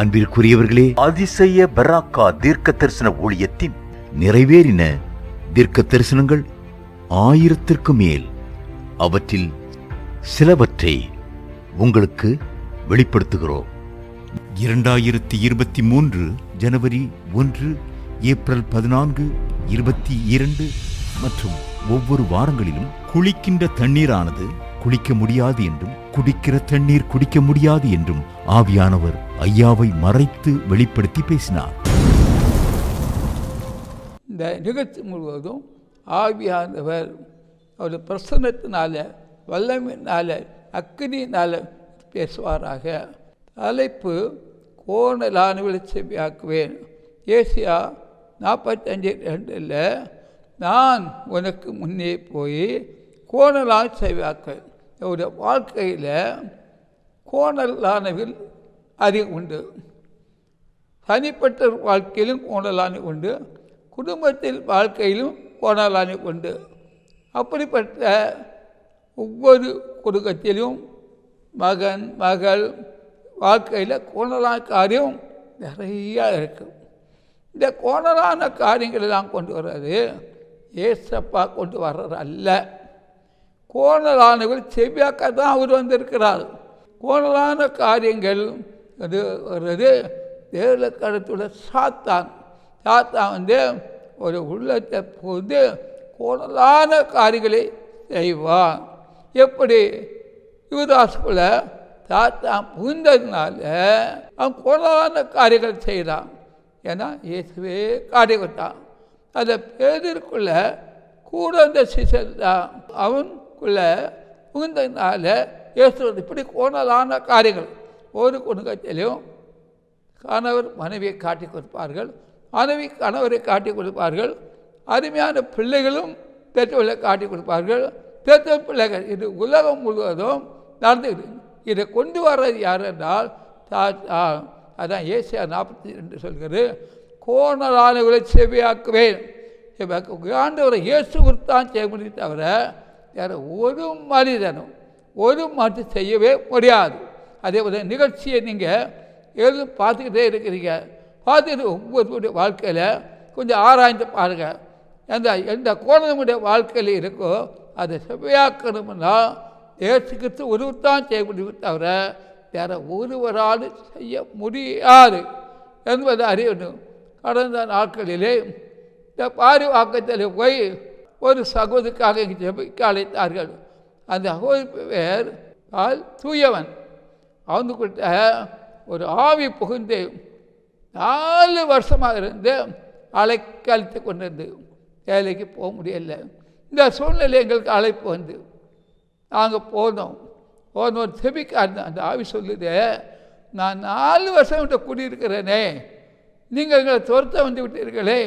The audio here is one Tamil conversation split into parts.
அன்பிற்குரியவர்களே, அதிசய பராக்கா தீர்க்க தரிசன ஊழியத்தின் நிறைவேறின தீர்க்க தரிசனங்கள் 1000ற்கு மேல். அவற்றில் சிலவற்றை உங்களுக்கு வெளிப்படுத்துகிறோம். 2023 ஜனவரி 1, ஏப்ரல் 14, 22 மற்றும் ஒவ்வொரு வாரங்களிலும் குளிக்கின்ற தண்ணீரானது குளிக்க முடியாது என்றும், குடிக்கிற தண்ணீர் குடிக்க முடியாது என்றும் ஆவியானவர் ஐயாவை மறைத்து வெளிப்படுத்தி பேசினார். இந்த நிகழ்ச்சி முழுவதும் ஆவியானவர் அவருடைய பிரசன்னத்தினால, வல்லமையினால, அக்கினியினால பேசுவாராக. தலைப்பு கோணலானவளை செவியாக்குவேன். ஏசியா 45:2 நான் உனக்கு முன்னே போய் கோணலான செவியாக்குவேன். அவருடைய வாழ்க்கையில் கோணலானவில் அதிகம் உண்டு. தனிப்பட்ட வாழ்க்கையிலும் கோணலான உண்டு, குடும்பத்தில் வாழ்க்கையிலும் கோணலான உண்டு. அப்படிப்பட்ட ஒவ்வொரு குடும்பத்திலும் மகன் மகள் வாழ்க்கையில் கோணலான காரியம் நிறையா இருக்கும். இந்த கோணலான காரியங்களெல்லாம் கொண்டு வர்றது ஏசப்பா கொண்டு வர்றது அல்ல. கோணலானவர்கள் செவ்வியாக்க தான் அவர் வந்திருக்கிறார். கோணலான காரியங்கள் அது வர்றது தேவலக்கடத்துள்ள சாத்தான் வந்து ஒரு உள்ளத்தை போது கோணலான காரியங்களை செய்வான். எப்படி யுவதாசுக்குள்ள சாத்தான் புகுந்ததுனால அவன் கோணலான காரியங்கள் செய்கிறான். ஏன்னா இயேசுவே காரியத்தான். அதை பேதருக்குள்ள கூட அந்த சிசர் தான் அவனுக்குள்ள புகுந்ததுனால இயேசு இப்படி கோணலான காரியங்கள். ஒரு குடும்பத்திலும் கணவர் மனைவியை காட்டி கொடுப்பார்கள், மனைவி கணவரை காட்டி கொடுப்பார்கள், அருமையான பிள்ளைகளும் பெற்றோர்களை காட்டி கொடுப்பார்கள், பெற்றோர் பிள்ளைகள். இது உலகம் முழுவதும் நடந்து இதை கொண்டு வர்றது யார் என்றால் அதான் ஏசியா 42 சொல்கிறது, கோணலானவர்களை செவியாக்குவேன். ஆண்டவரை இயேசு தான் செய்ய முடியும் தவிர வேறு ஒரு மனிதனும் செய்யவே முடியாது. அதே போல நிகழ்ச்சியை நீங்கள் எதுவும் பார்த்துக்கிட்டே இருக்கிறீங்க. பார்த்துக்கிட்டு ஒவ்வொருடைய வாழ்க்கையில் கொஞ்சம் ஆராய்ந்து பாருங்கள். எந்த கோணமுடைய வாழ்க்கையில் இருக்கோ அதை செவ்வையாக்கணும்னா இயேசு கிறிஸ்து ஒருவர்தான் செய்ய முடியும் தவிர வேறு ஒருவரால் செய்ய முடியாது என்பதை அறியணும். கடந்த நாட்களிலே இந்த பாரிவாக்கத்தில் போய் ஒரு சகோதரிக்காக ஜெபிக்க அழைத்தார்கள். அந்த சகோதரி பேர் தூயவன். அவனுக்கிட்ட ஒரு ஆவி புகுந்து 4 வருஷமாக இருந்து அழைத்து கொண்டிருந்து வேலைக்கு போக முடியலை. இந்த சூழ்நிலை எங்களுக்கு அழைப்பு வந்து நாங்கள் போனோம். ஒரு செபிக்க அந்த ஆவி சொல்லுது, நான் 4 வருஷம் விட்ட குடியிருக்கிறேனே, நீங்கள் எங்களை துரத்த வந்து விட்டீர்களே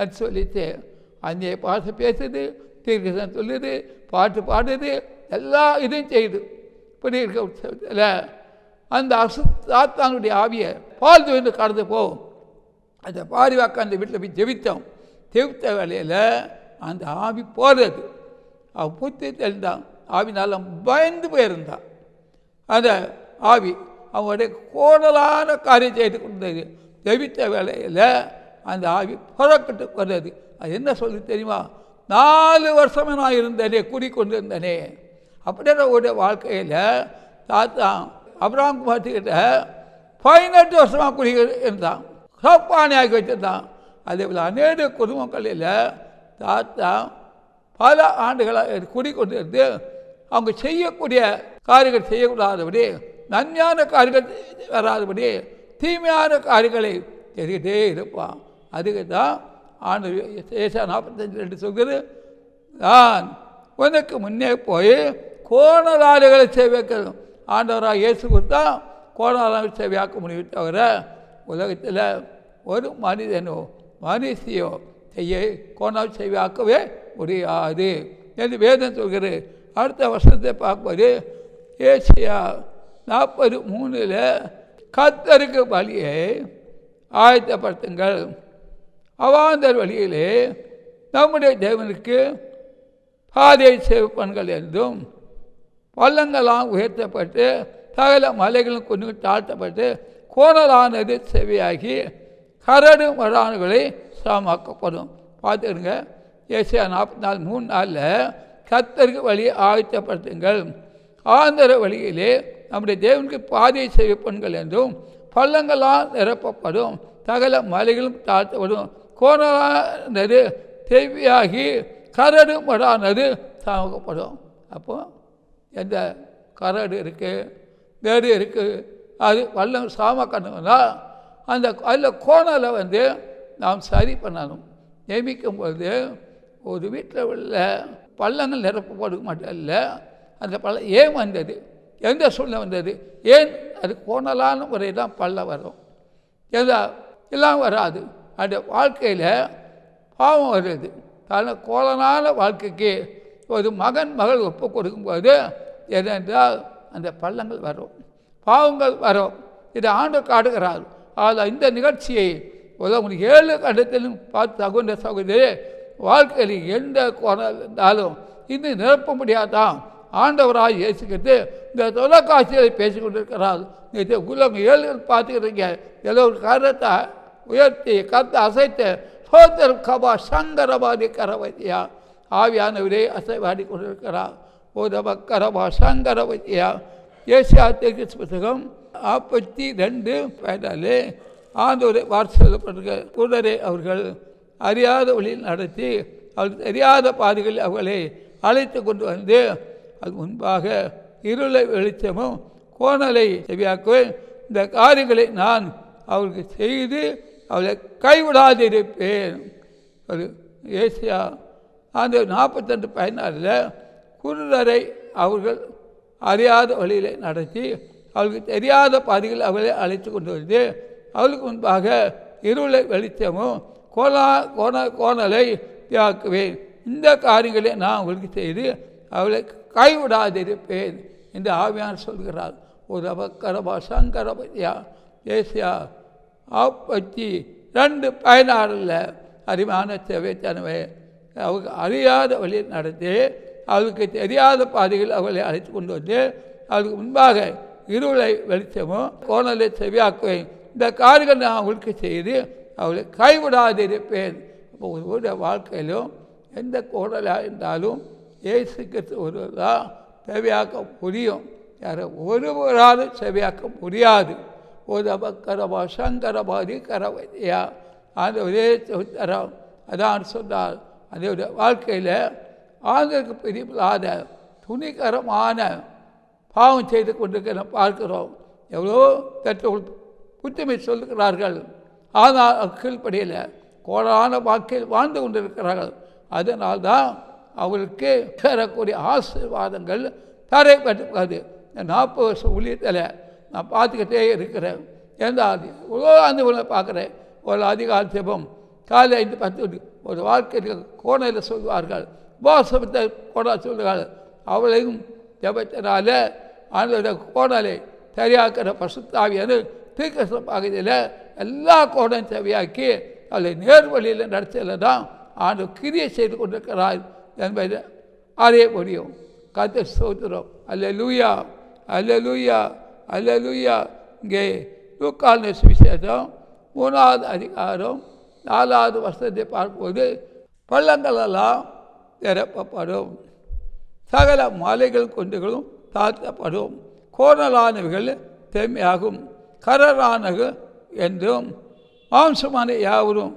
என்று சொல்லிட்டு அங்கே பாச பேசுது, தீர்க்கதரிசனம் சொல்லுது, பாட்டு பாடுது, எல்லா இதையும் செய்யுது. இப்படி இருக்க அந்த சாத்தானுடைய ஆவியை பால் வந்து கடந்து போகும். அந்த பாரிவாக்க அந்த வீட்டில் போய் ஜெபித்த வேலையில் அந்த ஆவி போகிறது. அவன் புத்தி தெரிந்தான். ஆவினால பயந்து போயிருந்தான். அந்த ஆவி அவனுடைய கோணலான காரியம் செய்து கொண்டது. ஜெபித்த வேலையில் அந்த ஆவி புறப்பட்டு வருது. அது என்ன சொல்லி தெரியுமா? 4 வருஷமாக நான் இருந்தேனே, குடிக்கொண்டு இருந்தேனே. அப்படியே உடைய வாழ்க்கையில் தாத்தா அப்ரஹாம் குமார்கிட்ட 18 வருஷமாக குடி இருந்தான், சப்பானி ஆக்கி வச்சுருந்தான். அதே போல் அநேக குடும்பங்களில் தாத்தா பல ஆண்டுகளாக குடிக்கொண்டு இருந்து அவங்க செய்யக்கூடிய காரியங்கள் செய்யக்கூடாதபடி, நன்மையான காரியங்கள் வராதபடி தீமையான காரியங்களை தெரிகிட்டே இருப்பான். அதுக்கு தான் ஆண்டு ஏசா 45:2 சொல்கிறது, நான் உனக்கு முன்னே போய் கோணலாளிகளை சேவைக்கணும். ஆண்டவராக இயேசு கொடுத்தா கோணலாளர்களை சேவையாக்க முடியும் தவிர உலகத்தில் ஒரு மனிதனோ மனுஷியோ கோணால் சேவையாக்கவே முடியாது என்று வேதம் சொல்கிறது. அடுத்த வருஷத்தை பார்க்கும்போது ஏசியா 43 கர்த்தருக்கு பலியை ஆயத்தப்படுத்துங்கள், அவாந்தர் வழியிலே நம்முடைய தேவனுக்கு பாதையை சேவிப்பன்கள் என்றும், பள்ளங்களாம் உயர்த்தப்பட்டு சகல மலைகளும் கொஞ்சம் தாழ்த்தப்பட்டு கோணலானது செவியாகி கரடு மடான்களை சாமாக்கப்படும். பார்த்துருங்க, ஏசியா 44:3 கர்த்தருக்கு வழியை ஆயத்தப்படுத்துங்கள், ஆந்தர வழியிலே நம்முடைய தேவனுக்கு பாதையை செய்யப்படுங்கள் என்றும், பள்ளங்களால் நிரப்பப்படும், சகல மலைகளும் தாழ்த்தப்படும், கோணலானது செவியாகி கரடு மடானது சாமாக்கப்படும். அப்போ எந்த கரடு இருக்குது, வேறு இருக்குது, அது பள்ளம் சாமக்கணும்னா அதில் கோணலை நாம் சரி பண்ணணும். நியமிக்கும் பொழுது ஒரு வீட்டில் உள்ள பள்ளங்கள் நிரப்பப்படும் மட்டும் இல்லை, அந்த பள்ளம் ஏன் வந்தது, எந்த சூழ்நிலை வந்தது, ஏன் அது கோணலான முறை தான் பள்ளம் வரும், எல்லாம் வராது. அந்த வாழ்க்கையில் பாவம் வருது. அதனால் கோணலான வாழ்க்கைக்கு ஒரு மகள் ஒப்பு கொடுக்கும்போது ஏனென்றால் அந்த பள்ளங்கள் வரும், பாவங்கள் வரும். இதை ஆண்டவர் காட்டுகிறார். அதில் இந்த நிகழ்ச்சியை உங்களுக்கு 7 கட்டத்திலும் பார்த்து தகுந்த சகோதரி வாழ்க்கையில் எந்த கோணல் இருந்தாலும் இன்னும் நிரப்ப முடியாதான் ஆண்டவராக இயேசுக்கிறது இந்த தொலைக்காட்சியை பேசிக்கொண்டிருக்கிறார். இது உலகம் 7 பார்த்துக்கிறீங்க, ஏதோ ஒரு கரத்தை உயர்த்தி கருத்தை அசைத்து சோதர் கபா சங்கரபாதி கரவத்தியா ஆவியானவரே அசைவாடி கொண்டிருக்கிறார். ஓதப கரபா சங்கரவத்தியா. ஏசியா புத்தகம் 42:14 ஆண்டவரை வார்த்தை சொல்லப்பட்டிருக்க கூடரே அவர்கள் அறியாத வழியில் நடத்தி அவர்கள் தெரியாத பாதைகளில் அவர்களை அழைத்து கொண்டு வந்து அது முன்பாக இருளை வெளிச்சமும் கோணலை செவியாக்குவேன். இந்த காரியங்களை நான் அவர்களுக்கு செய்து அவளை கைவிடாதிருப்பேன். ஒரு ஏசியா அந்த 42:14 குருடரை அவர்கள் அறியாத வழியிலே நடத்தி அவர்களுக்கு தெரியாத பாதைகள் அவளை அழைத்து கொண்டு வந்து அவளுக்கு முன்பாக இருளை வெளிச்சமும் கோணலை தியாக்குவேன். இந்த காரியங்களை நான் அவளுக்கு செய்து அவளை கைவிடாதிருப்பேன் என்று ஆவியான் சொல்கிறார். ஒரு அபக்கரபா சங்கரபதியா. ஏசியா 52:16 அறிவான செவ்வைத்தனவே அவளுக்கு அறியாத வழியில் நடத்தி அவளுக்கு தெரியாத பாதைகள் அவளை அழைத்து கொண்டு வந்து அவளுக்கு முன்பாக இருளை வெளிச்சமும் கோணலை செவியாக்குவேன். இந்த காரியங்கள் நான் அவளுக்கு செய்து அவளை கைவிடாதிருப்பேன். இப்போ ஒருவருடைய வாழ்க்கையிலும் எந்த கோணலாக இருந்தாலும் இயேசு கிறிஸ்து ஒருவர் தான் செவியாக்க முடியும், யாரை ஒருவராலும் செவியாக்க முடியாது. ஒரு அபக்கரபா சங்கரபாதி கரவதியா அந்த ஒரே தரம் அதான் சொன்னார். அதோடைய வாழ்க்கையில் ஆண்களுக்கு பிரிவில்லாத துணிகரமான பாவம் செய்து கொண்டிருக்க பார்க்கிறோம். எவ்வளோ பெற்றோர்கள் புத்திமை சொல்லுகிறார்கள், ஆனால் கீழ்ப்படியில் கோடான வாழ்க்கையில் வாழ்ந்து கொண்டிருக்கிறார்கள். அதனால்தான் அவர்களுக்கு பெறக்கூடிய ஆசீர்வாதங்கள் தரைப்பட்டிருக்காது. 40 வருஷம் ஊழியத்தில் நான் பார்த்துக்கிட்டே இருக்கிறேன். எந்த இவ்வளோ அந்த பார்க்குறேன். ஒரு அதிகால ஜெபம் காலை 5-10 ஒரு வாழ்க்கைக்கு கோணையில் சொல்வார்கள், உபவாசத்தை கோணா சொல்லுவார்கள். அவளையும் ஜெபத்தினால ஆண்டோட கோணலை சரியாக்கிற பசுத்தாவியான தீர்க்க பகுதியில் எல்லா கோணையும் செவியாக்கி அவளை நேர்வழியில் நடத்தல தான் ஆண்டு கிரியை செய்து கொண்டிருக்கிறார் என்பதை அறிய முடியும். கர்த்தர் ஸ்தோத்திரம். அல்லேலூயா அல்லேலூயா அல்லேலூயா. இங்கே லூக்கான சுவிசேஷம் 3வது அதிகாரம் 4வது வசனத்தை பார்க்கும்போது பள்ளங்களெல்லாம் நிரப்பப்படும், சகல மலைகள் குன்றுகளும் தாழ்த்தப்படும், கோணலானவைகள் செம்மையாகும், கரரானது என்றும் மாம்சமான யாவரும்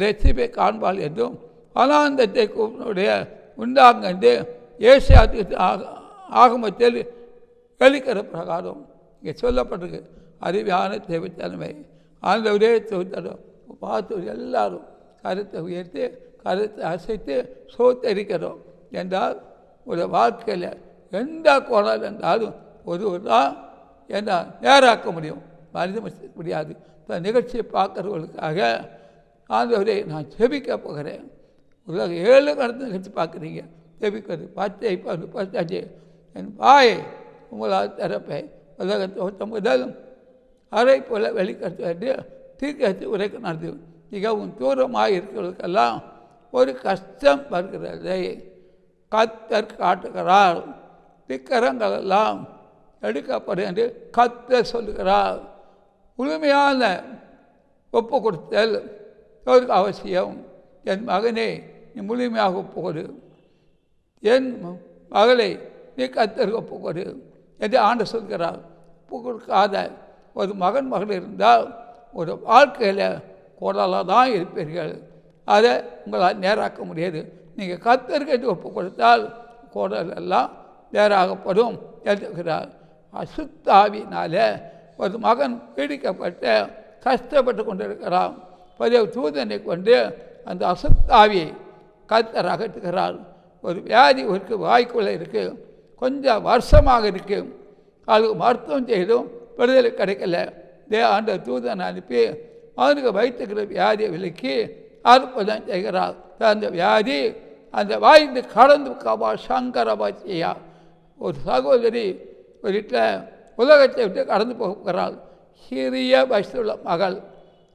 ரட்சிப்பை காண்பாள் என்றும் அனாந்தத்தை கூப்பினுடைய உண்டாங்கண்டு ஏசியாத்துக்கு ஆகமத்தில் வெளிக்கிற பிரகாரம் இங்கே சொல்லப்பட்டிருக்கு. அறிவியான தேவைத்தன்மை ஆண்டவரே தோற்றணும். பார்த்து எல்லாரும் கருத்தை உயர்த்தி கருத்தை அசைத்து சோத்தரிக்கிறோம் என்றால் ஒரு வாழ்க்கையில் எந்த கோணல் இருந்தாலும் ஒருவர் தான் என்ன நேராக்க முடியும், மனித முடியாது. இப்போ நிகழ்ச்சியை பார்க்குறவர்களுக்காக ஆண்டவரே நான் ஜெபிக்க போகிறேன். உலக 7 கடத்து நிகழ்ச்சி பார்க்குறீங்க, ஜெபிக்கிறது 10 என் வாயை உங்களால் திறப்பேன். உலகத்தை 19 அரை போல வெளிக்கட்டு வேண்டிய தீர்க்கத்தை உரைக்க நடத்து. மிகவும் தூரமாக இருக்கிறவர்களுக்கெல்லாம் ஒரு கஷ்டம் வருகிறதை கர்த்தர் காட்டுகிறார். திக்கரங்களெல்லாம் எடுக்கப்படும் என்று கர்த்தர் சொல்லுகிறார். முழுமையான ஒப்பு கொடுத்தல் ஒரு அவசியம். என் மகனே, நீ முழுமையாக ஒப்புக்கொடு, என் மகளை நீ கர்த்தருக்கு ஒப்புக்கொடு என்று ஆண்டு சொல்கிறார். ஒப்பு கொடுக்காத ஒரு மகன் மகள் இருந்தால் ஒரு வாழ்க்கையில் கோடலாக தான் இருப்பீர்கள். அதை உங்களால் நேராக்க முடியாது. நீங்கள் கர்த்தருக்கு என்று ஒப்பு கொடுத்தால் கோடல் எல்லாம் நேராகப்படும் எழுதுகிறார். அசுத்தாவினால ஒரு மகன் பீடிக்கப்பட்டு கஷ்டப்பட்டு கொண்டிருக்கிறான். பதிவு தூதனை கொண்டு அந்த அசுத்தாவியை கர்த்தர் அகற்றுகிறார். ஒரு வியாதி இருக்கு, வாய்க்குள்ளே இருக்குது, கொஞ்சம் வருஷமாக இருக்குது, அதுக்கு மருத்துவம் செய்தும் விடுதலை கிடைக்கல. ஆண்ட தூதனை அனுப்பி அவனுக்கு வைத்துக்கிற வியாதியை விலக்கி அற்புதம் செய்கிறார். அந்த வியாதி அந்த வாய்ந்து கடந்து சங்கரபா செய்யா. ஒரு சகோதரி ஒரு வீட்டில் உலகத்தை விட்டு கடந்து போகிறாள். சிறிய வயசுள்ள மகள்.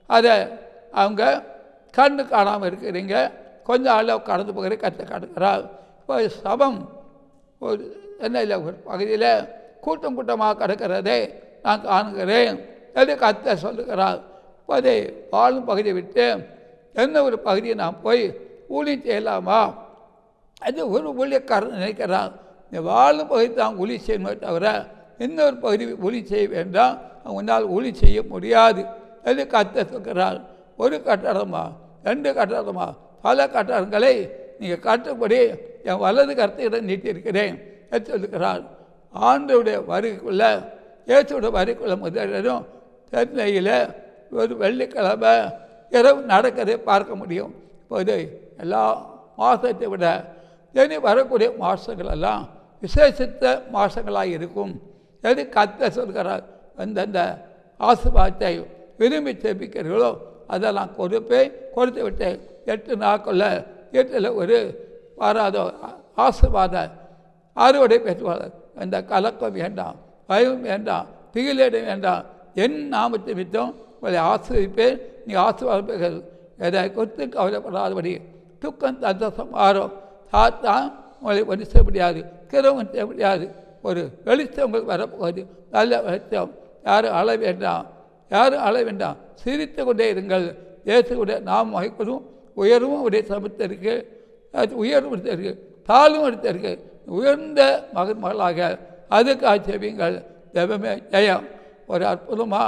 அதை அவங்க கண்ணு காணாமல் இருக்கிறீங்க, கொஞ்சம் அளவு கடந்து போகிற கற்று காட்டுகிறாள். இப்போ சபம் ஒரு சென்னையில் ஒரு பகுதியில் கூட்டம் கூட்டமாக கிடக்கிறதை நான் காணுகிறேன் என்று கத்த சொல்லுகிறாள். இப்போ அதை வாழும் பகுதியை விட்டு என்ன ஒரு பகுதியை நான் போய் ஊழியம் செய்யலாமா? அது ஒரு ஊழியக்காரன் நினைக்கிறான். இந்த வாழும் பகுதி தான் ஊழி செய்யணுமே தவிர இன்னொரு பகுதி ஊழி செய்ய வேண்டாம், உன்னால் ஊழி செய்ய முடியாது என்று கத்த சொல்கிறாள். ஒரு கட்டடமா, 2 கட்டடமா, பல கட்டடங்களை நீங்கள் கட்டுப்படி என் வலது கருத்தை நீட்டியிருக்கிறேன் என்று சொல்லுகிறாள். ஆண்டவுடைய வருகைக்குள்ள, இயேசுடைய வருகைக்குள்ள முதலும் சென்னையில் ஒரு வெள்ளிக்கிழமை இரவு நடக்கிறதை பார்க்க முடியும். இப்போது எல்லா மாதத்தை விட இனி வரக்கூடிய மாதங்களெல்லாம் விசேஷித்த மாதங்களாக இருக்கும் என்று கத்த சொல்கிறார். அந்தந்த ஆசீர்வாதத்தை விரும்பி செபிக்கிறீர்களோ அதெல்லாம் கொடுத்து விட்டேன். 8 நாட்களில் வீட்டில் ஒரு வராத ஆசீர்வாத அறுவடை பெற்றுவார். அந்த கலக்கம் வேண்டாம், பயம் வேண்டாம், திகிலேடு வேண்டாம். என் நாமத்தை விட்டும் உங்களை ஆசிரியப்பேன், நீ ஆசீர்வாதங்கள் எதை கொடுத்து கவலைப்படாதபடி. துக்கம் தந்தசம் மாறும். சாத்தான் உங்களை ஒன்று செய்ய முடியாது, கிரவம் செய்ய முடியாது. ஒரு வெளிச்சம் உங்களுக்கு வரப்போகுது, நல்ல வெளிச்சம். யாரும் அழ வேண்டாம், யாரும் அழ வேண்டாம். சிரித்து கொண்டே இருங்கள். இயேசுடைய நாம் வகைப்படும் உயர்வும் உடைய சமத்திற்கு, உயர்வும் எடுத்திருக்கு, தாழ்வும் எடுத்திருக்கு. உயர்ந்த மகளாக அதுக்காக செவிங்கள். ஜெபமே ஜெயம். ஒரு அற்புதமா,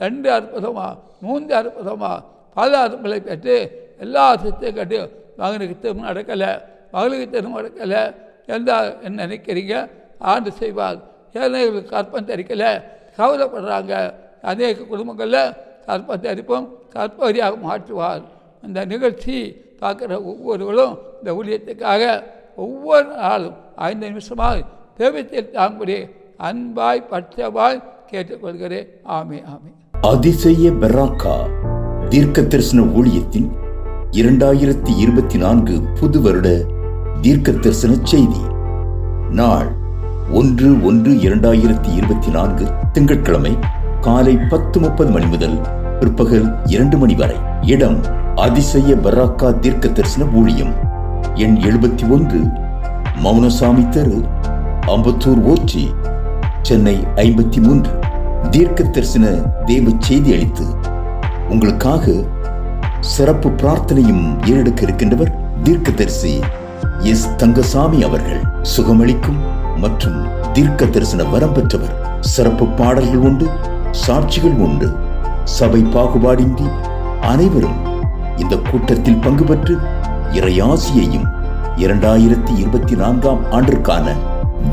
2 அற்புதமா, 3 அற்புதமா, பல அற்புதங்களை பெற்று எல்லா சித்தையும் கட்டு மகனுக்கு திரும்ப நடக்கலை, மகளுக்கு திரும்ப நடக்கலை என்றால் என்ன நினைக்கிறீங்க? ஆண்டு செய்வார். ஏழைகளுக்கு கற்பம் தரிக்கலை, கவலைப்படுறாங்க. அநேக குடும்பங்களில் கற்பம் தரிப்போம், கற்பவரியாக மாற்றுவார். இந்த நிகழ்ச்சி பார்க்குற ஒவ்வொருவரும் இந்த ஊழியத்துக்காக ஒவ்வொரு நாளும் 5 நிமிஷமாக தேவத்தில் தாங்கும்படி அன்பாய் பட்சமாய் கேட்டுக்கொள்கிறேன். ஆமே ஆமே. அதிசய பெராக்கா தீர்க்க தரிசன ஊழியத்தின் 2024 புது வருட தீர்க்க தரிசன செய்தி. நாள் 1/1/2024 திங்கட்கிழமை காலை 10:30 மணி முதல் பிற்பகல் 2 மணி வரை. இடம் அதிசய பெராக்கா தீர்க்க தரிசன ஊழியம். எண் 71, மௌனசாமி தெரு, அம்பத்தூர் ஓச்சி, சென்னை 53. தீர்க்க தரிசன தேவ செய்தி அளித்து உங்களுக்காக சிறப்பு பிரார்த்தனையும் ஏறெடுக்க இருக்கின்றவர் தீர்க்க தரிசி எஸ் தங்கசாமி அவர்கள். சுகமளிக்கும் மற்றும் தீர்க்க தரிசன வரம் பெற்றவர். சிறப்பு பாடல்கள் உண்டு, சாட்சிகள் உண்டு. சபை பாகுபாடின்றி அனைவரும் இந்த கூட்டத்தில் பங்கு பெற்று இறையாசியையும் 2024 ஆண்டிற்கான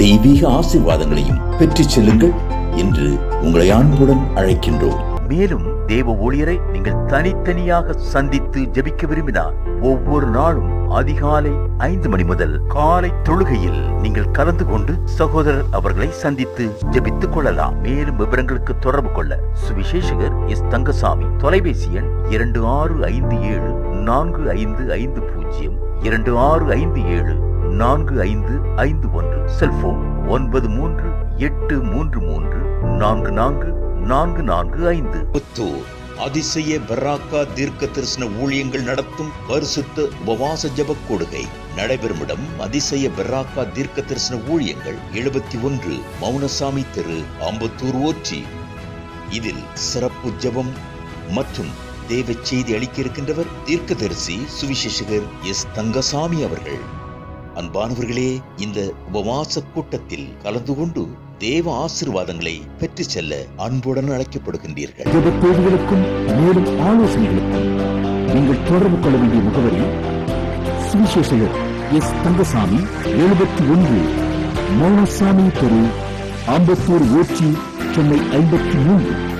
தெய்வீக ஆசீர்வாதங்களையும் பெற்றுச் செல்லுங்கள் என்று உங்களை அன்புடன் அழைக்கின்றோம். மேலும் தேவ ஊழியரை நீங்கள் தனித்தனியாக சந்தித்து ஜெபிக்க விரும்பினார் ஒவ்வொரு நாளும் அதிகாலை 5 மணி முதல் காலை தொழுகையில் நீங்கள் கலந்து கொண்டு சகோதரர் அவர்களை சந்தித்து ஜெபித்துக் கொள்ளலாம். மேலும் விவரங்களுக்கு தொடர்பு கொள்ள சுவிசேஷகர் எஸ் தங்கசாமி. தொலைபேசி எண் 26574550, 26574551. செல்போன் 9383344445. புத்தூர் அதிசய பெராக்கா தீர்க்க தரிசன ஊழியங்கள் நடத்தும் பரிசுத்த உபவாச ஜெப கொடுகை நடைபெறும் இடம் அதிசய பெராக்கா தீர்க்க தரிசன ஊழியங்கள் 71, மௌனசாமி தெரு, அம்பத்தூர் ஓச்சி. இதில் சிறப்பு ஜெபம் மற்றும் தேவ செய்தி அளிக்க இருக்கின்றவர் தீர்க்கதரிசி சுவிசேஷகர் எஸ் தங்கசாமி அவர்கள். அன்பானவர்களே, இந்த உபவாச கூட்டத்தில் கலந்து கொண்டு தேவ ஆசீர்வாதங்களை பெற்று செல்ல அன்புடன் அழைக்கப்படுகின்றீர்கள். ஜெப தேவைகளுக்கும் மேலும் ஆலோசனைகளுக்கும் நீங்கள் தொடர்பு கொள்ள வேண்டிய முகவரி சுவிசேஷகர் எஸ் தங்கசாமி, 71 மௌனசாமி தெரு, ஆம்பத்தூர் ஊர்ச்சி, சென்னை 53.